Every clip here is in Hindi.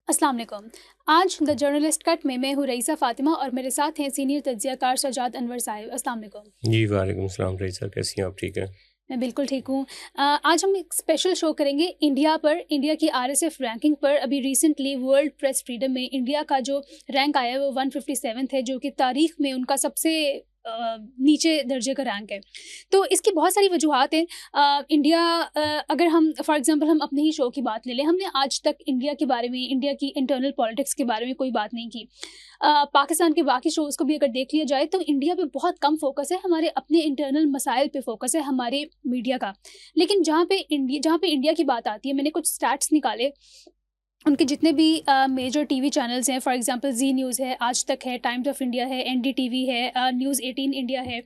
अस्सलाम वालेकुम। आज द जर्नलिस्ट कट में मैं हूँ रईसा फ़ातिमा और मेरे साथ हैं सीनियर तज्ज़ियाकार सजाद अनवर साहिब। अस्सलाम वालेकुम। जी, वालेकुम सलाम रईसा, कैसी हैं आप? ठीक हैं? मैं बिल्कुल ठीक हूँ। आज हम एक स्पेशल शो करेंगे इंडिया पर, इंडिया की आरएसएफ रैंकिंग पर। अभी रिसेंटली वर्ल्ड प्रेस फ्रीडम में इंडिया का जो रैंक आया है वो 157th है, जो कि तारीख़ में उनका सबसे नीचे दर्जे का रैंक है। तो इसकी बहुत सारी वजूहात हैं। इंडिया, अगर हम फॉर एग्ज़ाम्पल हम अपने ही शो की बात ले लें, हमने आज तक इंडिया के बारे में, इंडिया की इंटरनल पॉलिटिक्स के बारे में कोई बात नहीं की। पाकिस्तान के बाकी शोज़ को भी अगर देख लिया जाए तो इंडिया पे बहुत कम फ़ोकस है, हमारे अपने इंटरनल मसाइल पे फ़ोकस है हमारे मीडिया का। लेकिन जहाँ पे इंडिया की बात आती है, मैंने कुछ स्टैट्स निकाले। उनके जितने भी मेजर टीवी चैनल्स हैं, फॉर एग्जांपल जी न्यूज़ है, आज तक है, टाइम्स ऑफ इंडिया है, एनडीटीवी है, न्यूज़ 18 इंडिया है।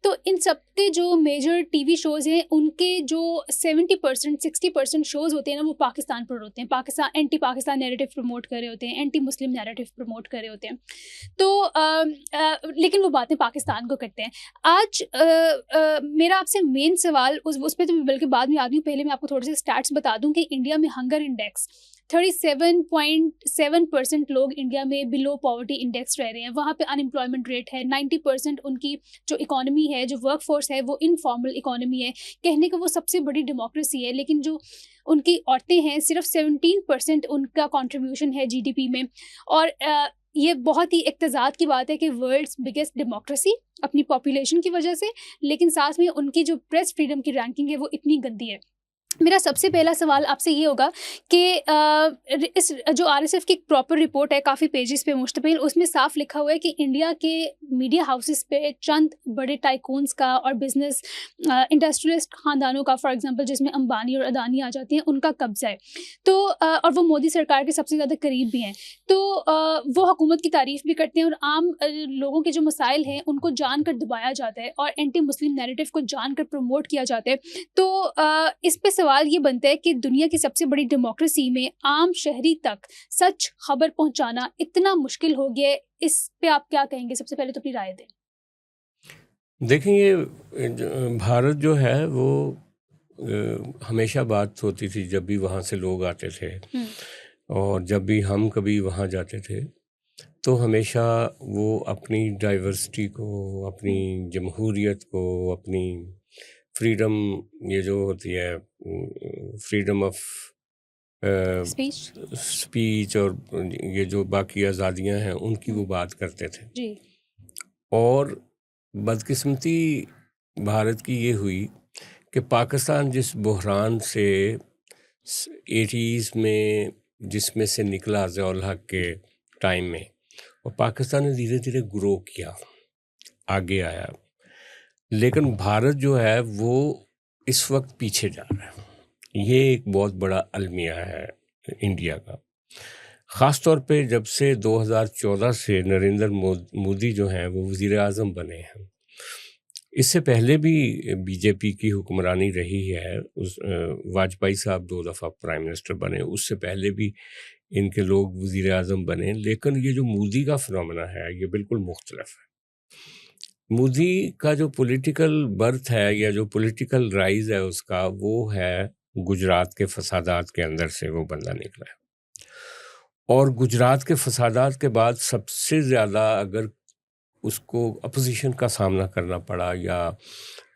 तो इन सब के जो मेजर टीवी शोज़ हैं, उनके जो 70% 60% शोज़ होते हैं ना, वो पाकिस्तान पर होते हैं। एंटी पाकिस्तान नैरेटिव प्रमोट कर रहे होते हैं, एंटी मुस्लिम नैरेटिव प्रमोट कर रहे होते हैं। तो लेकिन वो बातें पाकिस्तान को करते हैं। आज मेरा आपसे मेन सवाल उस पे तो मैं बल्कि बाद में आती हूँ, पहले मैं आपको थोड़े से स्टैट्स बता दूँ कि इंडिया में हंगर इंडेक्स 37.7% लोग इंडिया में बिलो पॉवर्टी इंडेक्स रह रहे हैं। वहाँ पे अनएम्प्लॉयमेंट रेट है 90%। उनकी जो इकोनॉमी है, जो वर्क फोर्स है, वो इनफॉर्मल इकोनॉमी है। कहने को वो सबसे बड़ी डेमोक्रेसी है, लेकिन जो उनकी औरतें हैं, सिर्फ 17% उनका कंट्रीब्यूशन है जीडीपी में। और ये बहुत ही इत्तेज़ात की बात है कि वर्ल्ड्स बिगेस्ट डेमोक्रेसी अपनी पॉपुलेशन की वजह से, लेकिन साथ में उनकी जो प्रेस फ्रीडम की रैंकिंग है वो इतनी गंदी है। मेरा सबसे पहला सवाल आपसे ये होगा कि इस जो आरएसएफ की एक प्रॉपर रिपोर्ट है, काफ़ी पेजेस पे मुश्तमिल, उसमें साफ लिखा हुआ है कि इंडिया के मीडिया हाउसेस पे चंद बड़े टाइकून्स का और बिजनेस इंडस्ट्रियलिस्ट ख़ानदानों का, फॉर एग्जांपल जिसमें अंबानी और अदानी आ जाती हैं, उनका कब्जा है। तो और वो मोदी सरकार के सबसे ज़्यादा करीब भी हैं। तो वो हुकूमत की तारीफ़ भी करते हैं और आम लोगों के जो मसाइल हैं उनको जानकर दबाया जाता है और एंटी मुस्लिम नैरेटिव को जानकर प्रमोट किया जाता है। तो इस पे सवाल ये बनता है कि दुनिया की सबसे बड़ी डेमोक्रेसी में आम शहरी तक सच खबर पहुंचाना इतना मुश्किल हो गया है। इस पे आप क्या कहेंगे? सबसे पहले तो अपनी राय दें। देखें, ये भारत जो है वो हमेशा बात होती थी जब भी वहाँ से लोग आते थे, और जब भी हम कभी वहाँ जाते थे तो हमेशा वो अपनी डाइवर्सिटी को, अपनी जमहूरियत को, अपनी फ्रीडम, ये जो होती है फ्रीडम ऑफ स्पीच। स्पीच, और ये जो बाकी आज़ादियाँ हैं उनकी वो बात करते थे। जी। और बदकिस्मती भारत की ये हुई कि पाकिस्तान जिस बहरान से 80s में जिसमें से निकला ज़ियाउल हक के टाइम में, और पाकिस्तान ने धीरे धीरे ग्रो किया, आगे आया। लेकिन भारत जो है वो इस वक्त पीछे जा रहा है। ये एक बहुत बड़ा अलमिया है इंडिया का। ख़ास तौर पे जब से 2014 से नरेंद्र मोदी जो हैं वो वज़ीर आज़म बने हैं। इससे पहले भी बीजेपी की हुक्मरानी रही है। वाजपेयी साहब 2 दफ़ा प्राइम मिनिस्टर बने, उससे पहले भी इनके लोग वज़ीर आज़म बने। लेकिन ये जो मोदी का फिनोमेना है ये बिल्कुल मुख्तलिफ है। मोदी का जो पॉलिटिकल बर्थ है या जो पॉलिटिकल राइज है उसका, वो है गुजरात के फसादात के अंदर से वो बंदा निकला है। और गुजरात के फसादात के बाद सबसे ज़्यादा अगर उसको अपोजिशन का सामना करना पड़ा या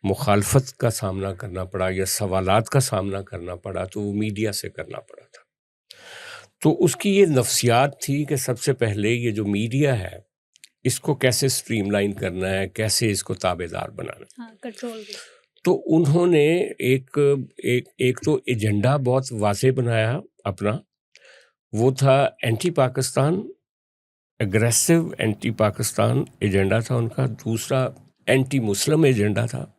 मुखालफत का सामना करना पड़ा या सवालात का सामना करना पड़ा, तो वो मीडिया से करना पड़ा था। तो उसकी ये नफ्सियात थी कि सबसे पहले ये जो मीडिया है इसको कैसे स्ट्रीमलाइन करना है, कैसे इसको ताबेदार बनाना है। हाँ, कंट्रोल भी। तो उन्होंने एक एक एक तो एजेंडा बहुत वाज़ेह बनाया अपना, वो था anti Pakistan, aggressive anti Pakistan agenda था उनका। दूसरा एंटी मुस्लिम एजेंडा था।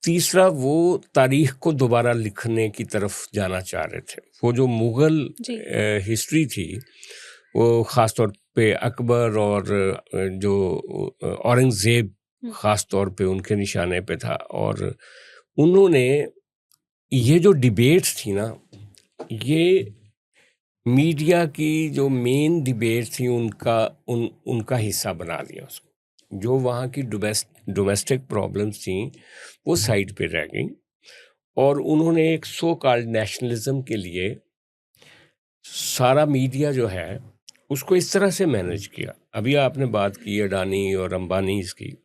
तीसरा वो तारीख को दोबारा लिखने की तरफ जाना चाह रहे थे। वो जो मुग़ल हिस्ट्री थी वो ख़ास तौर पे अकबर और जो औरंगज़ेब ख़ास तौर पे उनके निशाने पे था। और उन्होंने ये जो डिबेट्स थी ना, ये मीडिया की जो मेन डिबेट थी उनका हिस्सा बना दिया उसको। जो वहाँ की डोमेस्टिक प्रॉब्लम्स थी वो साइड पे रह गई, और उन्होंने एक सो कॉल्ड नेशनलिज्म के लिए सारा मीडिया जो है उसको इस तरह से मैनेज किया। अभी आपने बात की अडानी और अंबानी की,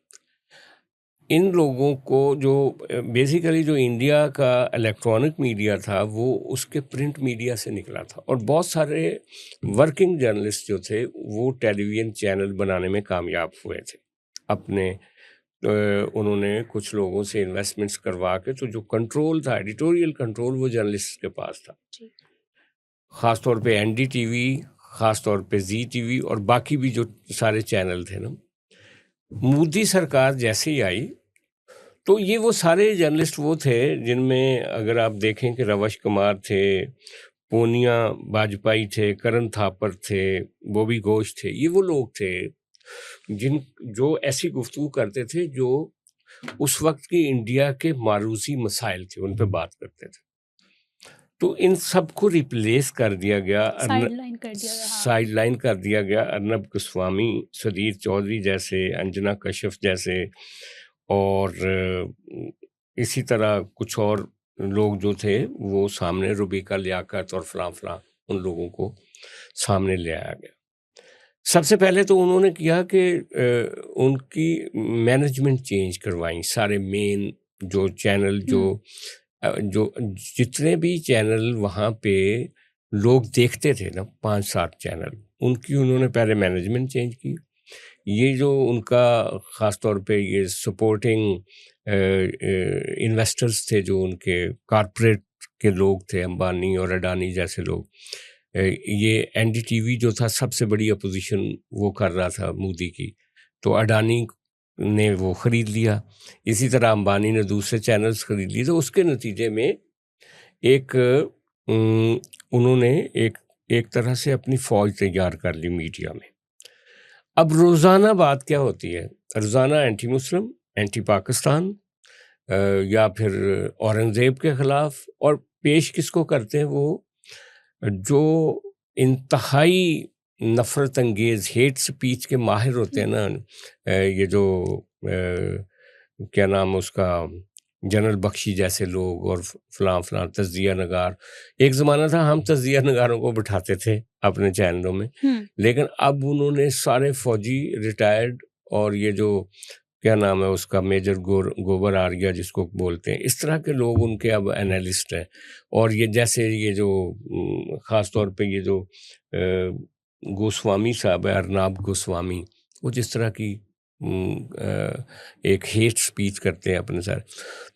इन लोगों को जो बेसिकली जो इंडिया का इलेक्ट्रॉनिक मीडिया था वो उसके प्रिंट मीडिया से निकला था, और बहुत सारे वर्किंग जर्नलिस्ट जो थे वो टेलीविज़न चैनल बनाने में कामयाब हुए थे। अपने उन्होंने कुछ लोगों से इन्वेस्टमेंट्स करवा के, तो जो कंट्रोल था, एडिटोरियल कंट्रोल, वो जर्नलिस्ट के पास था। ख़ास तौर पे एनडीटीवी, ख़ास तौर पे जी टीवी और बाकी भी जो सारे चैनल थे ना। मोदी सरकार जैसे ही आई तो ये वो सारे जर्नलिस्ट वो थे जिनमें अगर आप देखें कि रविश कुमार थे, पूनिया वाजपेयी थे, करण थापर थे, बॉबी घोष थे, ये वो लोग थे जो ऐसी गुफ्तगू करते थे जो उस वक्त की इंडिया के मारूसी मसाइल थे उन पे बात करते थे। तो इन सबको रिप्लेस कर दिया गया, साइडलाइन कर दिया गया अर्नब गोस्वामी, सुधीर चौधरी जैसे, अंजना कश्यप जैसे, और इसी तरह कुछ और लोग जो थे वो सामने, रुबिका लियाकत और फलां उन लोगों को सामने ले आया गया। सबसे पहले तो उन्होंने किया कि उनकी मैनेजमेंट चेंज करवाई। सारे मेन जो चैनल जो जितने भी चैनल वहाँ पे लोग देखते थे ना, 5-7 चैनल, उनकी उन्होंने पहले मैनेजमेंट चेंज की। ये जो उनका ख़ास तौर पे ये सपोर्टिंग इन्वेस्टर्स थे, जो उनके कॉरपोरेट के लोग थे, अंबानी और अडानी जैसे लोग, ये एनडीटीवी जो था सबसे बड़ी अपोजिशन वो कर रहा था मोदी की, तो अडानी ने वो ख़रीद लिया। इसी तरह अंबानी ने दूसरे चैनल्स ख़रीद लिए। तो उसके नतीजे में एक उन्होंने एक तरह से अपनी फ़ौज तैयार कर ली मीडिया में। अब रोज़ाना बात क्या होती है? रोज़ाना एंटी मुस्लिम, एंटी पाकिस्तान, या फिर औरंगज़ेब के ख़िलाफ़, और पेश किसको करते हैं? वो जो इंतहाई नफ़रत अंगेज़ हेट स्पीच के माहिर होते हैं ना, ये जो क्या नाम उसका, जनरल बख्शी जैसे लोग और फलां तज़िया नगार। एक ज़माना था हम तज़िया नगारों को बिठाते थे अपने चैनलों में, लेकिन अब उन्होंने सारे फ़ौजी रिटायर्ड और ये जो क्या नाम है उसका, मेजर गोबर आर्या जिसको बोलते हैं, इस तरह के लोग उनके अब एनालिस्ट हैं। और ये जैसे ये जो ख़ास तौर पे ये जो गोस्वामी साहब है, अर्नब गोस्वामी, वो जिस तरह की एक हेट स्पीच करते हैं अपने सर,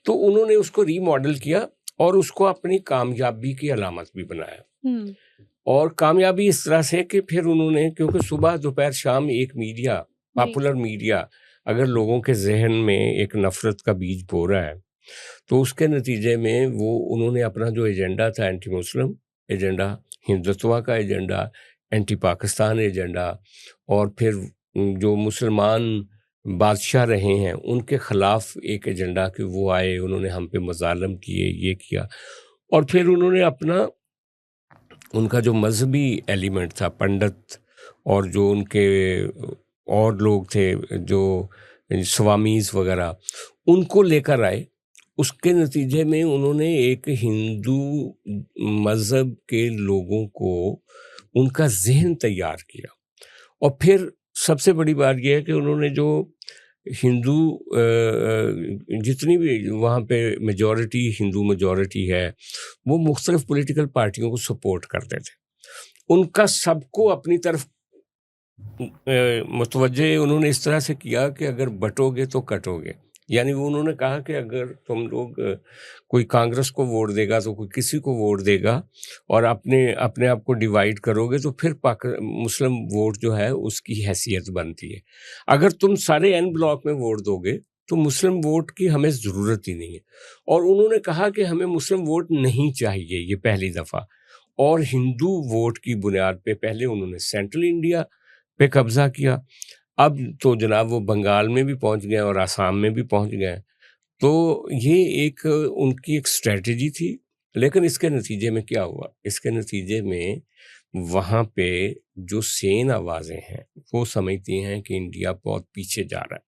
तो उन्होंने उसको रीमॉडल किया और उसको अपनी कामयाबी की अलामत भी बनाया। और कामयाबी इस तरह से कि फिर उन्होंने, क्योंकि सुबह दोपहर शाम एक मीडिया, पॉपुलर मीडिया अगर लोगों के जहन में एक नफ़रत का बीज बो रहा है, तो उसके नतीजे में वो उन्होंने अपना जो एजेंडा था, एंटी मुस्लिम एजेंडा, हिंदुत्व का एजेंडा, एंटी पाकिस्तान एजेंडा, और फिर जो मुसलमान बादशाह रहे हैं उनके ख़िलाफ़ एक एजेंडा कि वो आए, उन्होंने हम पे मज़ालम किए, ये किया। और फिर उन्होंने अपना उनका जो मज़हबी एलिमेंट था, पंडित और जो उनके और लोग थे जो स्वामीज़ वगैरह, उनको लेकर आए। उसके नतीजे में उन्होंने एक हिंदू मज़हब के लोगों को उनका ज़हन तैयार किया। और फिर सबसे बड़ी बात यह है कि उन्होंने जो हिंदू जितनी भी वहाँ पे मेजॉरिटी, हिंदू मेजॉरिटी है, वो मुख्तलिफ पॉलिटिकल पार्टियों को सपोर्ट करते थे। उनका सबको अपनी तरफ मुतवज्जे उन्होंने इस तरह से किया कि अगर बटोगे तो कटोगे। यानी वो उन्होंने कहा कि अगर तुम लोग कोई कांग्रेस को वोट देगा तो कोई किसी को वोट देगा, और अपने आप को डिवाइड करोगे तो फिर मुस्लिम वोट जो है उसकी हैसियत बनती है। अगर तुम सारे एन ब्लॉक में वोट दोगे तो मुस्लिम वोट की हमें ज़रूरत ही नहीं है। और उन्होंने कहा कि हमें मुस्लिम वोट नहीं चाहिए, ये पहली दफ़ा। और हिंदू वोट की बुनियाद पे पहले उन्होंने सेंट्रल इंडिया पे कब्ज़ा किया। अब तो जनाब वो बंगाल में भी पहुंच गए और आसाम में भी पहुंच गए। तो ये एक उनकी एक स्ट्रेटजी थी। लेकिन इसके नतीजे में क्या हुआ? इसके नतीजे में वहाँ पे जो सेन आवाज़ें हैं वो समझती हैं कि इंडिया बहुत पीछे जा रहा है।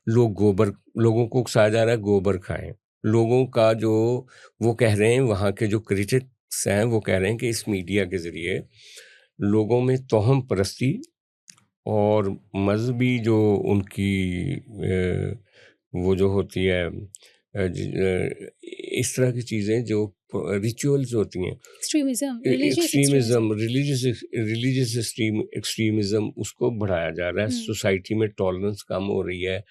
लोगों को उकसाया जा रहा है गोबर खाएं। लोगों का जो वो कह रहे हैं, वहाँ के जो क्रिटिक्स हैं वो कह रहे हैं कि इस मीडिया के ज़रिए लोगों में तोहम परस्ती और मज़हबी जो उनकी वो जो होती है इस तरह की चीज़ें जो रिचुअल्स होती हैं, extremism, religious extremism. Extremism, religious extremism उसको बढ़ाया जा रहा है। सोसाइटी में टॉलरेंस कम हो रही है।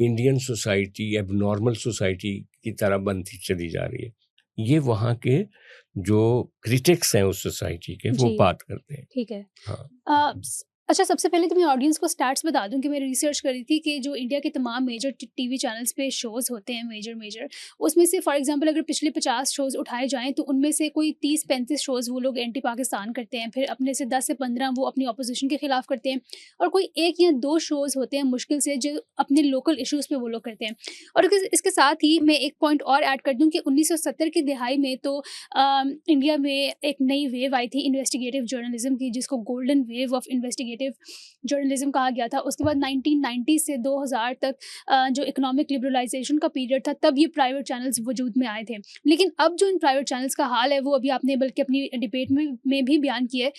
इंडियन सोसाइटी एबनॉर्मल सोसाइटी की तरह बनती चली जा रही है। ये वहाँ के जो क्रिटिक्स हैं उस सोसाइटी के वो जी। बात करते हैं। ठीक है। हाँ अच्छा, सबसे पहले तो मैं ऑडियंस को स्टैट्स बता दूं कि मैंने रिसर्च करी थी कि जो इंडिया के तमाम मेजर टीवी चैनल्स पे शोज़ होते हैं मेजर, उसमें से फॉर एग्जांपल अगर पिछले 50 शोज़ उठाए जाएं तो उनमें से कोई 30-35 शोज़ वो लोग एंटी पाकिस्तान करते हैं, फिर अपने से 10 से 15 वो अपनी अपोजिशन के खिलाफ करते हैं, और कोई 1 या 2 शोज़ होते हैं मुश्किल से जो अपने लोकल इश्यूज़ पे वो लोग करते हैं। और इसके साथ ही मैं एक पॉइंट और ऐड कर दूँ कि 1970 की दिहाई में तो इंडिया में एक नई वेव आई थी इन्वेस्टिगेटिव जर्नलिज्म की, जिसको golden wave of investigative journalism कहा गया था। उसके बाद 1990 से 2000 तक जो इकोनॉमिक लिबरलाइजेशन का पीरियड था, तब ये प्राइवेट चैनल्स वजूद में आए थे। लेकिन अब जो इन प्राइवेट चैनल्स का हाल है वो अभी आपने बल्कि अपनी डिबेट में भी बयान किया है।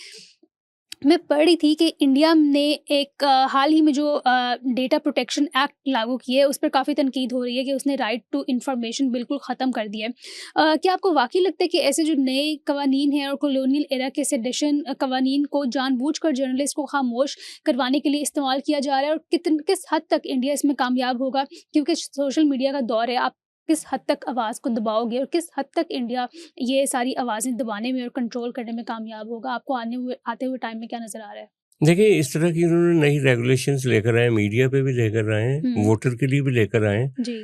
मैं पढ़ रही थी कि इंडिया ने एक हाल ही में जो डेटा प्रोटेक्शन एक्ट लागू किया है, उस पर काफ़ी तनकीद हो रही है कि उसने राइट टू इन्फॉर्मेशन बिल्कुल ख़त्म कर दिया है। क्या आपको वाकई लगता है कि ऐसे जो नए कवानीन हैं और कॉलोनियल एरा के सेडिशन कवानीन को जानबूझकर जर्नलिस्ट को खामोश करवाने के लिए इस्तेमाल किया जा रहा है, और किस हद तक इंडिया इसमें कामयाब होगा? क्योंकि सोशल मीडिया का दौर है, आप किस हद तक आवाज़ को दबाओगे और किस हद तक इंडिया ये सारी आवाज़ें दबाने में और कंट्रोल करने में कामयाब होगा? आपको आते हुए टाइम में क्या नज़र आ रहा है? देखिए, इस तरह की उन्होंने नई रेगुलेशंस लेकर आए, मीडिया पे भी लेकर आए हैं, वोटर के लिए भी लेकर आए हैं। जी।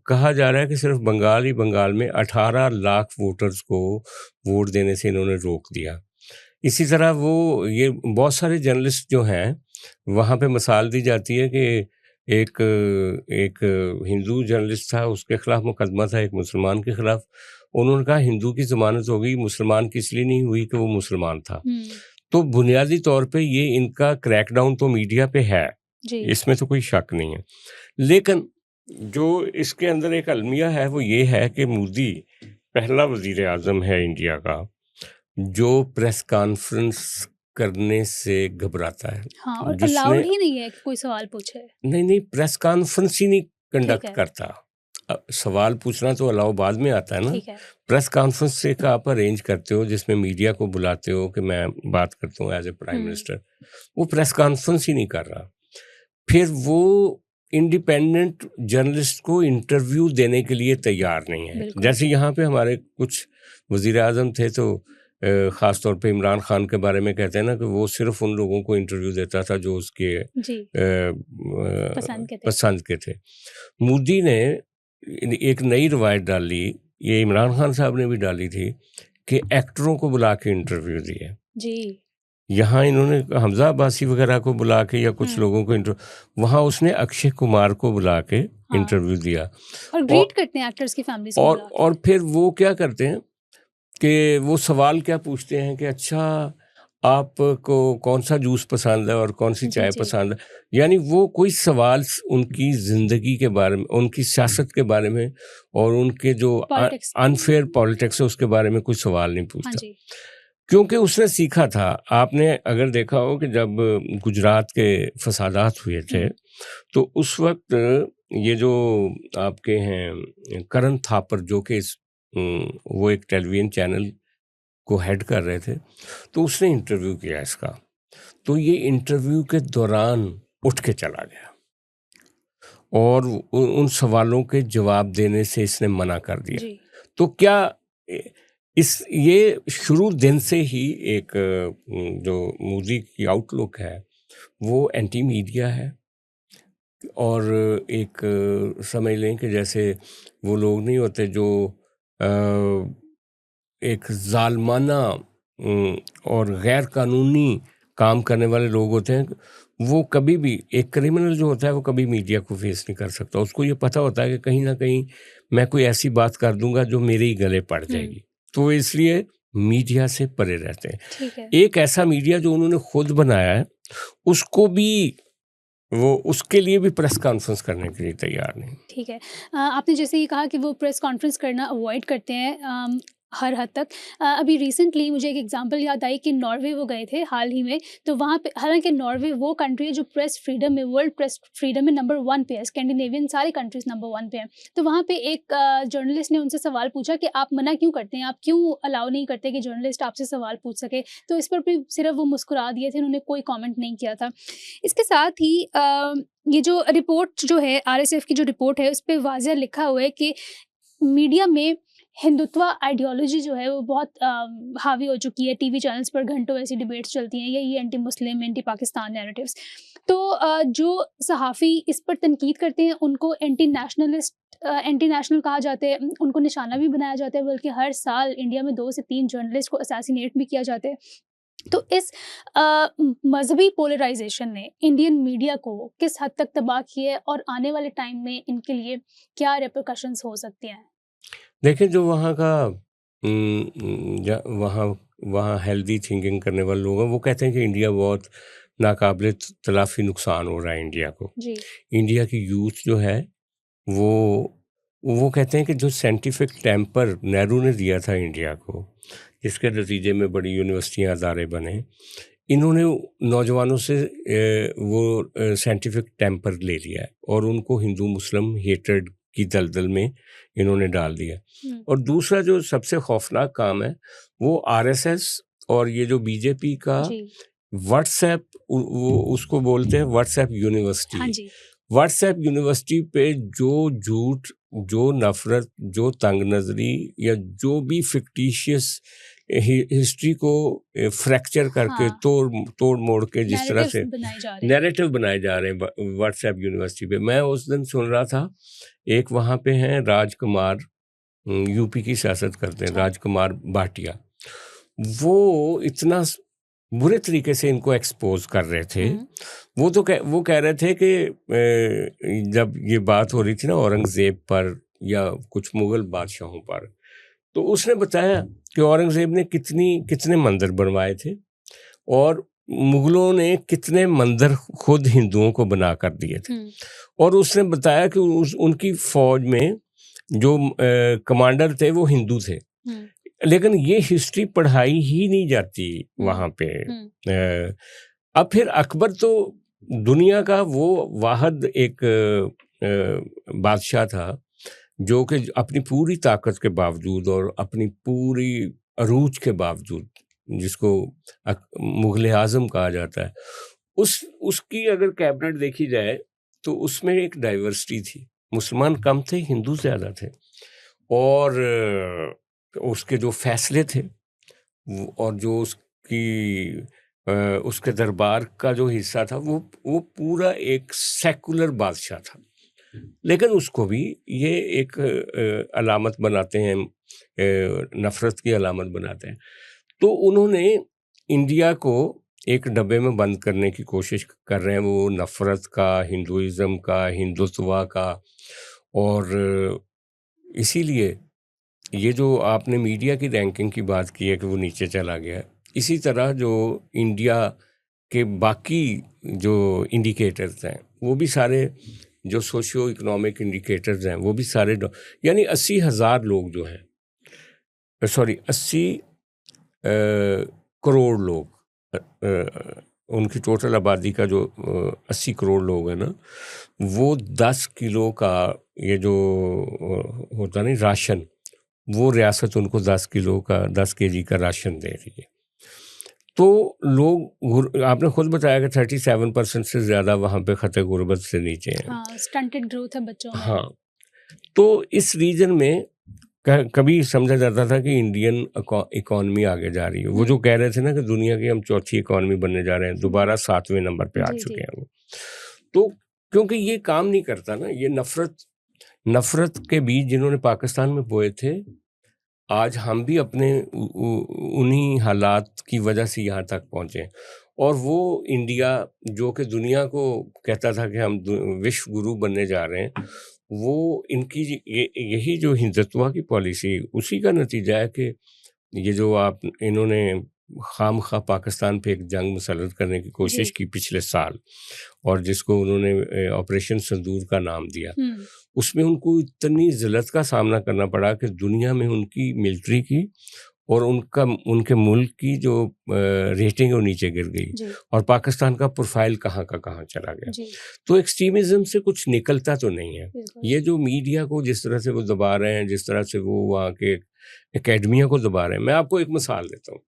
कहा जा रहा है कि सिर्फ बंगाल में 18 लाख वोटर्स को वोट देने से इन्होंने रोक दिया। इसी तरह ये बहुत सारे जर्नलिस्ट जो हैं वहाँ पे मिसाल दी जाती है कि एक हिंदू जर्नलिस्ट था, उसके खिलाफ मुकदमा था एक मुसलमान के खिलाफ। उन्होंने कहा हिंदू की ज़मानत हो गई, मुसलमान की इसलिए नहीं हुई कि वो मुसलमान था। तो बुनियादी तौर पे ये इनका क्रैकडाउन तो मीडिया पे है, इसमें तो कोई शक नहीं है। लेकिन जो इसके अंदर एक अलमिया है वो ये है कि मोदी पहला वज़ीर आज़म है इंडिया का जो प्रेस कॉन्फ्रेंस करने से घबराता है। हाँ, और अलाउड ही नहीं है कि कोई सवाल पूछे। नहीं, प्रेस कॉन्फ्रेंस ही नहीं कंडक्ट करता। सवाल पूछना तो अलाउ बाद में आता है ना। प्रेस कॉन्फ्रेंस से आप अरेंज करते हो जिसमें मीडिया को बुलाते हो कि मैं बात करता हूँ एज ए प्राइम मिनिस्टर। वो प्रेस कॉन्फ्रेंस ही नहीं कर रहा। फिर वो इंडिपेंडेंट जर्नलिस्ट को इंटरव्यू देने के लिए तैयार नहीं है। जैसे यहाँ पे हमारे कुछ वजीर आज़म थे तो ख़ास तौर पे इमरान खान के बारे में कहते हैं ना कि वो सिर्फ उन लोगों को इंटरव्यू देता था जो उसके पसंद के थे। मोदी ने एक नई रवायत डाली, ये इमरान खान साहब ने भी डाली थी, कि एक्टरों को बुला के इंटरव्यू दिए। जी। यहाँ इन्होंने हमजा अब्बासी वगैरह को बुला के या कुछ लोगों को वहाँ उसने अक्षय कुमार को बुला के इंटरव्यू दिया। और ग्रीट करते हैं एक्टर्स की फैमिली से। और फिर वो क्या करते हैं कि वो सवाल क्या पूछते हैं कि अच्छा आपको कौन सा जूस पसंद है और कौन सी चाय पसंद है। यानी वो कोई सवाल उनकी ज़िंदगी के बारे में, उनकी सियासत के बारे में और उनके जो अनफेयर पॉलिटिक्स है उसके बारे में कोई सवाल नहीं पूछता। क्योंकि उसने सीखा था। आपने अगर देखा हो कि जब गुजरात के फसादात हुए थे तो उस वक्त ये जो आपके हैं करण थापर जो कि वो एक टेलीविज़न चैनल को हेड कर रहे थे, तो उसने इंटरव्यू किया इसका। तो ये इंटरव्यू के दौरान उठ के चला गया और उन सवालों के जवाब देने से इसने मना कर दिया। तो क्या ये शुरू दिन से ही एक जो मोदी की आउटलुक है वो एंटी मीडिया है। और एक समझ लें कि जैसे वो लोग नहीं होते जो एक जालमाना और गैर कानूनी काम करने वाले लोग होते हैं, वो कभी भी, एक क्रिमिनल जो होता है वो कभी मीडिया को फेस नहीं कर सकता। उसको ये पता होता है कि कहीं ना कहीं मैं कोई ऐसी बात कर दूंगा जो मेरे ही गले पड़ जाएगी, तो इसलिए मीडिया से परे रहते हैं। एक ऐसा मीडिया जो उन्होंने खुद बनाया है उसको भी वो उसके लिए भी प्रेस कॉन्फ्रेंस करने के लिए तैयार नहीं। ठीक है, आपने जैसे ये कहा कि वो प्रेस कॉन्फ्रेंस करना अवॉइड करते हैं। हर हद तक। अभी रिसेंटली मुझे एक एग्जांपल याद आई कि नॉर्वे वो गए थे हाल ही में, तो वहाँ पे हालाँकि नॉर्वे वो कंट्री है जो प्रेस फ्रीडम में, वर्ल्ड प्रेस फ्रीडम में नंबर 1 पे है, स्कैंडिनेवियन सारी कंट्रीज़ नंबर 1 पे हैं। तो वहाँ पे एक जर्नलिस्ट ने उनसे सवाल पूछा कि आप मना क्यों करते हैं? आप क्यों अलाउ नहीं करते कि जर्नलिस्ट आपसे सवाल पूछ सके? तो इस पर भी सिर्फ़ वो मुस्कुरा दिए थे, उन्होंने कोई कमेंट नहीं किया था। इसके साथ ही ये जो रिपोर्ट जो है, आरएसएफ की जो रिपोर्ट है, उस पे वाज़िह लिखा हुआ है कि मीडिया में हिंदुत्व आइडियोलॉजी जो है वो बहुत हावी हो चुकी है। टीवी चैनल्स पर घंटों ऐसी डिबेट्स चलती हैं, यही anti Muslim, anti Pakistan narratives. तो जो सहाफ़ी इस पर तनकीद करते हैं उनको एंटी नेशनलिस्ट, एंटी नेशनल कहा जाता है, उनको निशाना भी बनाया जाता है, बल्कि हर साल इंडिया में 2 से 3 जर्नलिस्ट को असैसिनेट भी किया जाता है। तो इस मज़हबी पोलराइज़ेशन ने इंडियन मीडिया को किस हद तक तबाह किया है और आने वाले टाइम में इनके लिए क्या रिपरकशंस हो सकती हैं? देखिए, जो वहाँ का वहाँ वहाँ हेल्दी थिंकिंग करने वाले लोग हैं, वो कहते हैं कि इंडिया बहुत नाकाबिले तलाफ़ी नुकसान हो रहा है इंडिया को। जी। इंडिया की यूथ जो है वो वो कहते हैं कि जो साइंटिफिक टेम्पर नेहरू ने दिया था इंडिया को, जिसके नतीजे में बड़ी यूनिवर्सिटियाँ अदारे बने, इन्होंने नौजवानों से वो साइंटिफिक टेम्पर ले लिया है और उनको हिंदू मुस्लिम हेट्रेड की दलदल में इन्होंने डाल दिया। और दूसरा जो सबसे खौफनाक काम है वो आरएसएस और ये जो बीजेपी का जी। व्हाट्सएप, वो उसको बोलते हैं व्हाट्सएप हाँ यूनिवर्सिटी। जी। व्हाट्सएप यूनिवर्सिटी पे जो झूठ, जो नफरत, जो तंग नजरी या जो भी फिक्टिशियस हिस्ट्री को फ्रैक्चर करके हाँ, तोड़ मोड़ के जिस तरह नैरेटिव्स से बनाए जा रहे हैं। नैरेटिव बनाए जा रहे हैं व्हाट्सएप यूनिवर्सिटी पे। मैं उस दिन सुन रहा था, एक वहाँ पे हैं राजकुमार, यूपी की सियासत करते हैं, अच्छा। राजकुमार भाटिया। वो इतना बुरे तरीके से इनको एक्सपोज कर रहे थे। वो कह रहे थे कि जब ये बात हो रही थी ना औरंगजेब पर या कुछ मुगल बादशाहों पर, तो उसने बताया कि औरंगजेब ने कितने मंदिर बनवाए थे और मुगलों ने कितने मंदिर खुद हिंदुओं को बना कर दिए थे। और उसने बताया कि उनकी फौज में जो कमांडर थे वो हिंदू थे, लेकिन ये हिस्ट्री पढ़ाई ही नहीं जाती वहाँ पे। अब फिर अकबर तो दुनिया का वो वाहिद एक बादशाह था जो कि अपनी पूरी ताकत के बावजूद और अपनी पूरी अरूज के बावजूद, जिसको मुगल आजम कहा जाता है, उसकी अगर कैबिनेट देखी जाए तो उसमें एक डाइवर्सिटी थी। मुसलमान कम थे, हिंदू ज़्यादा थे। और उसके जो फैसले थे और जो उसके दरबार का जो हिस्सा था वो पूरा एक सेकुलर बादशाह था। लेकिन उसको भी ये एक अलामत बनाते हैं, नफ़रत की अलामत बनाते हैं। तो उन्होंने इंडिया को एक डब्बे में बंद करने की कोशिश कर रहे हैं, वो नफ़रत का, हिंदुइज़्म का, हिंदुत्व का। और इसीलिए ये जो आपने मीडिया की रैंकिंग की बात की है कि वो नीचे चला गया है, इसी तरह जो इंडिया के बाकी जो इंडिकेटर्स हैं वो भी सारे, जो सोशियो इकोनॉमिक इंडिकेटर्स हैं वो भी सारे यानी 80,000 लोग जो हैं, सॉरी 80 करोड़ लोग, उनकी टोटल आबादी का जो 80 करोड़ लोग हैं ना, वो 10 किलो का ये जो होता नहीं राशन, वो रियासत उनको 10 किलो का 10 केजी का राशन दे रही है। तो लोग, आपने खुद बताया कि 37% से ज़्यादा वहाँ पे खतरे गुर्बत से नीचे हैं। हाँ, स्टंटेड ग्रोथ है बच्चों में। हाँ, तो इस रीजन में कभी समझा जाता था कि इंडियन इकॉनमी आगे जा रही है। वो जो कह रहे थे ना कि दुनिया की हम चौथी इकॉनमी बनने जा रहे हैं, दोबारा 7वें नंबर पे आ चुके हैं वो। तो क्योंकि ये काम नहीं करता ना, ये नफरत के बीज जिन्होंने पाकिस्तान में बोए थे, आज हम भी अपने उन्हीं हालात की वजह से यहाँ तक पहुँचे हैं। और वो इंडिया जो कि दुनिया को कहता था कि हम विश्व गुरु बनने जा रहे हैं, वो इनकी यही जो हिंदुत्व की पॉलिसी, उसी का नतीजा है कि ये जो इन्होंने खामखा पाकिस्तान पे एक जंग मुसल्लत करने की कोशिश जी। की पिछले साल, और जिसको उन्होंने ऑपरेशन सिंदूर का नाम दिया, उसमें उनको इतनी ज़िल्लत का सामना करना पड़ा कि दुनिया में उनकी मिलिट्री की और उनके मुल्क की जो रेटिंग है वो नीचे गिर गई, जी। और पाकिस्तान का प्रोफाइल कहाँ का कहाँ चला गया। जी। तो एक्सट्रीमिज्म से कुछ निकलता तो नहीं है। बिल्कुल। ये जो मीडिया को जिस तरह से वो दबा रहे हैं, जिस तरह से वो वहाँ के एकेडमिया को दबा रहे हैं, मैं आपको एक मिसाल देता हूँ।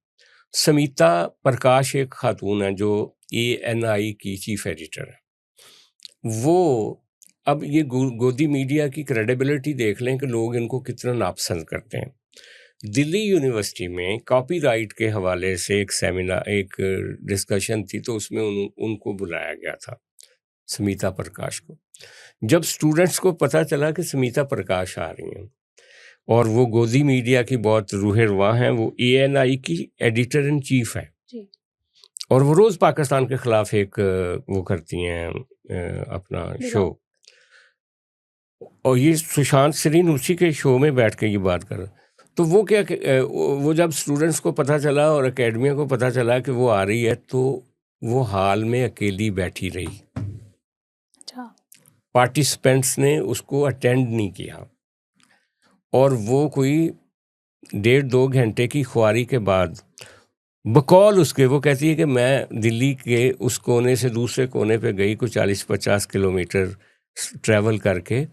समीता प्रकाश एक खातून है जो ANI की चीफ एडिटर है। वो अब ये गोदी मीडिया की क्रेडिबिलिटी देख लें कि लोग इनको कितना नापसंद करते हैं। दिल्ली यूनिवर्सिटी में कॉपीराइट के हवाले से एक सेमिनार, एक डिस्कशन थी, तो उसमें उनको बुलाया गया था, समीता प्रकाश को। जब स्टूडेंट्स को पता चला कि समीता प्रकाश आ रही हैं और वो गोदी मीडिया की बहुत रूहे रवां हैं, वो ANI की एडिटर इन चीफ है, जी। और वो रोज़ पाकिस्तान के ख़िलाफ़ एक वो करती हैं अपना शो, और ये सुशांत सरीन उसी के शो में बैठ के ये बात कर। तो वो क्या वो जब स्टूडेंट्स को पता चला और एकेडमिया को पता चला कि वो आ रही है, तो वो हाल में अकेली बैठी रही। अच्छा। पार्टिसिपेंट्स ने उसको अटेंड नहीं किया, और वो कोई 1.5-2 घंटे की ख्वारी के बाद बकौल उसके वो कहती है कि मैं दिल्ली के उस कोने से दूसरे कोने पे गई, कुछ 40-50 किलोमीटर ट्रैवल करके,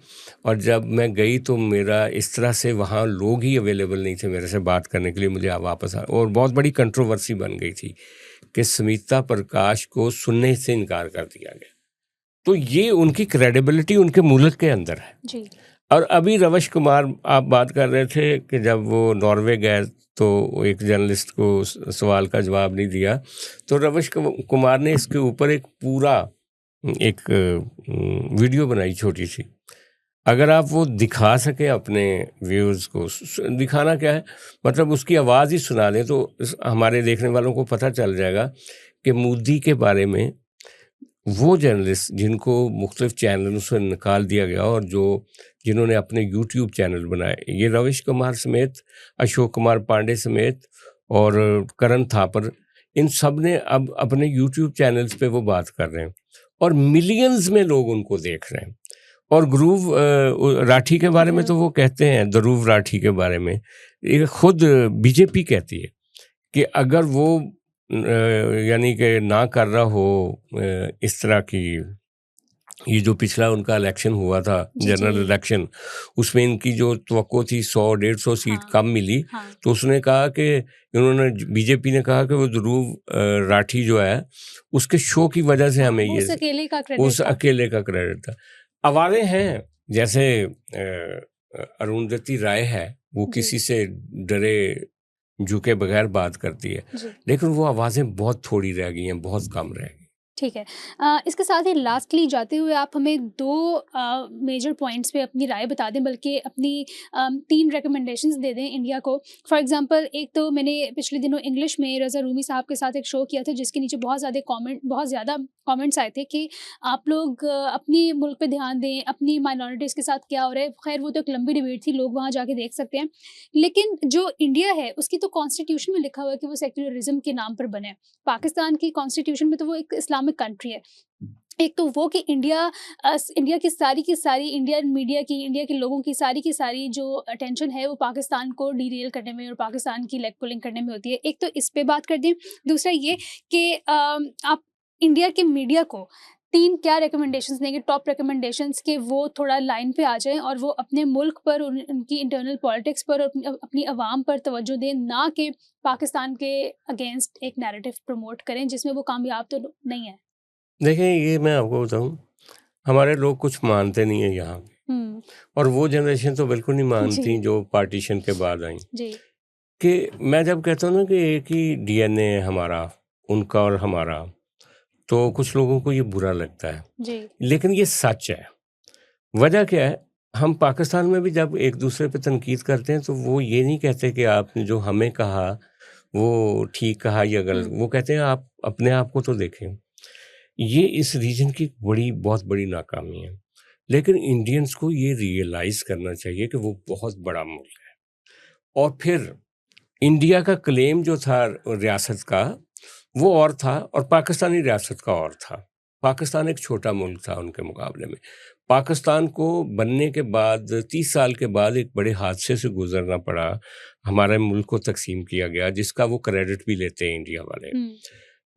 और जब मैं गई तो मेरा इस तरह से वहाँ लोग ही अवेलेबल नहीं थे मेरे से बात करने के लिए, मुझे वापस और बहुत बड़ी कंट्रोवर्सी बन गई थी कि समीता प्रकाश को सुनने से इनकार कर दिया गया। तो ये उनकी क्रेडिबिलिटी उनके मुल्क के अंदर है जी। और अभी रविश कुमार आप बात कर रहे थे कि जब वो नॉर्वे गए तो एक जर्नलिस्ट को सवाल का जवाब नहीं दिया, तो रविश कुमार ने इसके ऊपर एक पूरा एक वीडियो बनाई छोटी सी। अगर आप वो दिखा सकें अपने व्यूज़ को, दिखाना क्या है, मतलब उसकी आवाज़ ही सुना दें तो हमारे देखने वालों को पता चल जाएगा कि मोदी के बारे में वो जर्नलिस्ट जिनको मुख्तलिफ चैनलों से निकाल दिया गया और जिन्होंने अपने यूट्यूब चैनल बनाए, ये रविश कुमार समेत, अशोक कुमार पांडे समेत और करण थापर, इन सब ने अब अपने यूट्यूब चैनल्स पे वो बात कर रहे हैं और मिलियंस में लोग उनको देख रहे हैं। और ध्रुव राठी के बारे में तो वो कहते हैं, ध्रुव राठी के बारे में ये खुद बीजेपी कहती है कि अगर वो यानी कि ना कर रहा हो इस तरह की, ये जो पिछला उनका इलेक्शन हुआ था जनरल इलेक्शन, उसमें इनकी जो तवक्को थी 100-150 सीट कम मिली, तो उसने कहा कि उन्होंने बीजेपी ने कहा कि वो ध्रुव राठी जो है उसके शो की वजह से हमें ये उस अकेले का क्रेडिट था। आवाज़ें हैं जैसे अरुंधति राय है, वो किसी से डरे झुके बगैर बात करती है, लेकिन वो आवाज़ें बहुत थोड़ी रह गई हैं, बहुत कम रह गई। ठीक है। इसके साथ ही लास्टली जाते हुए आप हमें 2 मेजर पॉइंट्स पे अपनी राय बता दें, बल्कि अपनी 3 रिकमेंडेशंस दे दें इंडिया को। फॉर एग्जांपल, एक तो मैंने पिछले दिनों इंग्लिश में रज़ा रूमी साहब के साथ एक शो किया था, जिसके नीचे बहुत ज़्यादा कमेंट्स आए थे कि आप लोग अपने मुल्क पे ध्यान दें, अपनी माइनॉरिटीज़ के साथ क्या हो रहा है। खैर वो तो एक लंबी डिबेट थी, लोग वहाँ जाके देख सकते हैं। लेकिन जो इंडिया है उसकी तो कॉन्स्टिट्यूशन में लिखा हुआ है कि वो सेक्युलरिज्म के नाम पर बने। पाकिस्तान की कॉन्स्टिट्यूशन में तो वो एक इस्लामिक कंट्री है। एक तो वो कि इंडिया की सारी इंडियन मीडिया की, इंडिया के लोगों की सारी जो अटेंशन है वो पाकिस्तान को डीरेल करने में और पाकिस्तान की लेग पुलिंग करने में होती है। एक तो इस पे बात कर दें। दूसरा ये कि आप इंडिया के मीडिया को 3 क्या रिकमेंडेशंस देंगे, टॉप रिकमेंडेशंस, कि वो थोड़ा लाइन पे आ जाएं और वो अपने मुल्क पर, उनकी इंटरनल पॉलिटिक्स पर और अपनी आवाम पर तवज्जो दें, ना कि पाकिस्तान के अगेंस्ट एक नैरेटिव प्रमोट करें जिसमें वो कामयाब तो नहीं है। देखिए, ये मैं आपको बताऊं, हमारे लोग कुछ मानते नहीं है यहाँ, और वो जनरेशन तो बिल्कुल नहीं मानती जो पार्टीशन के बाद आई। कि मैं जब कहता हूँ ना कि एक ही DNA है हमारा, उनका और हमारा, तो कुछ लोगों को ये बुरा लगता है जी। लेकिन ये सच है। वजह क्या है, हम पाकिस्तान में भी जब एक दूसरे पे तनकीद करते हैं तो वो ये नहीं कहते कि आपने जो हमें कहा वो ठीक कहा या गलत, वो कहते हैं आप अपने आप को तो देखें। ये इस रीजन की बहुत बड़ी नाकामी है। लेकिन इंडियंस को ये रियलाइज़ करना चाहिए कि वो बहुत बड़ा मुल्क है, और फिर इंडिया का क्लेम जो था रियासत का वो और था और पाकिस्तानी रियासत का और था। पाकिस्तान एक छोटा मुल्क था उनके मुकाबले में। पाकिस्तान को बनने के बाद 30 साल के बाद एक बड़े हादसे से गुजरना पड़ा। हमारे मुल्क को तकसीम किया गया, जिसका वो क्रेडिट भी लेते हैं इंडिया वाले।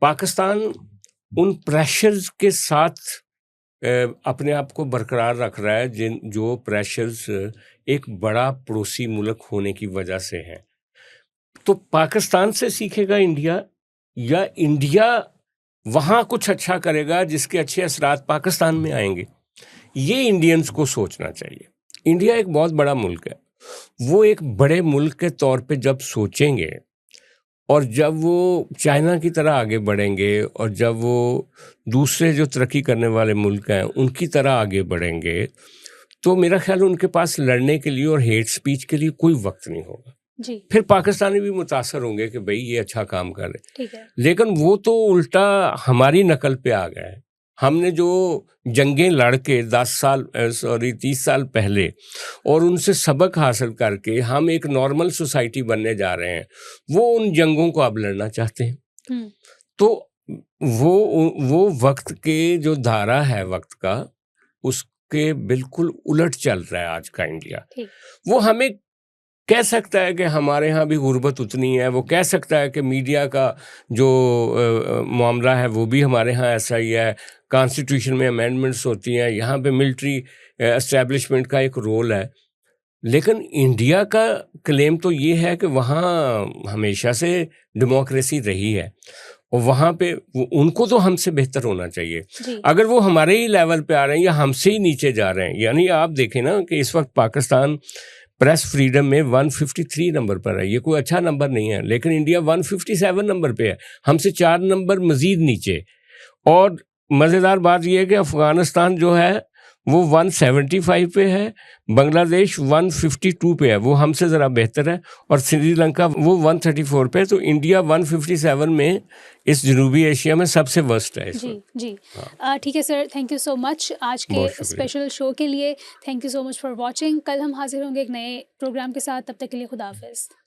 पाकिस्तान उन प्रेशर्स के साथ अपने आप को बरकरार रख रहा है जो प्रेशर्स एक बड़ा पड़ोसी मुल्क होने की वजह से हैं। तो पाकिस्तान से सीखेगा इंडिया, या इंडिया वहाँ कुछ अच्छा करेगा जिसके अच्छे असरात पाकिस्तान में आएंगे? ये इंडियंस को सोचना चाहिए। इंडिया एक बहुत बड़ा मुल्क है, वो एक बड़े मुल्क के तौर पे जब सोचेंगे और जब वो चाइना की तरह आगे बढ़ेंगे और जब वो दूसरे जो तरक्की करने वाले मुल्क हैं उनकी तरह आगे बढ़ेंगे, तो मेरा ख्याल उनके पास लड़ने के लिए और हेट स्पीच के लिए कोई वक्त नहीं होगा जी। फिर पाकिस्तानी भी मुतासर होंगे कि भाई ये अच्छा काम कर रहे, ठीक है। लेकिन वो तो उल्टा हमारी नकल पे आ गए। हमने जो जंगें लड़ के 30 साल पहले और उनसे सबक हासिल करके हम एक नॉर्मल सोसाइटी बनने जा रहे हैं, वो उन जंगों को अब लड़ना चाहते हैं। तो वो वक्त के जो धारा है वक्त का, उसके बिल्कुल उलट चल रहा है आज का इंडिया। वो हमें कह सकता है कि हमारे यहाँ भी गुर्बत उतनी है, वो कह सकता है कि मीडिया का जो मामला है वो भी हमारे यहाँ ऐसा ही है, कॉन्स्टिट्यूशन में अमेंडमेंट्स होती हैं, यहाँ पे मिलिट्री एस्टेब्लिशमेंट का एक रोल है। लेकिन इंडिया का क्लेम तो ये है कि वहाँ हमेशा से डेमोक्रेसी रही है और वहाँ पे उनको तो हमसे बेहतर होना चाहिए। अगर वो हमारे ही लेवल पे आ रहे हैं या हमसे ही नीचे जा रहे हैं, यानी आप देखें ना कि इस वक्त पाकिस्तान प्रेस फ्रीडम में 153 नंबर पर है। ये कोई अच्छा नंबर नहीं है, लेकिन इंडिया 157 नंबर पे है, हमसे 4 नंबर मजीद नीचे। और मज़ेदार बात यह है कि अफ़गानिस्तान जो है वो 175 पे है, बांग्लादेश 152 पे है, वो हमसे ज़रा बेहतर है, और श्रीलंका वो 134 पे है। तो इंडिया 157 में इस जनूबी एशिया में सबसे वर्स्ट है। जी जी, ठीक है sir, thank you so much आज के स्पेशल शो के लिए। Thank you so much for watching. कल हम हाजिर होंगे एक नए प्रोग्राम के साथ, तब तक के लिए खुदा हाफिज़।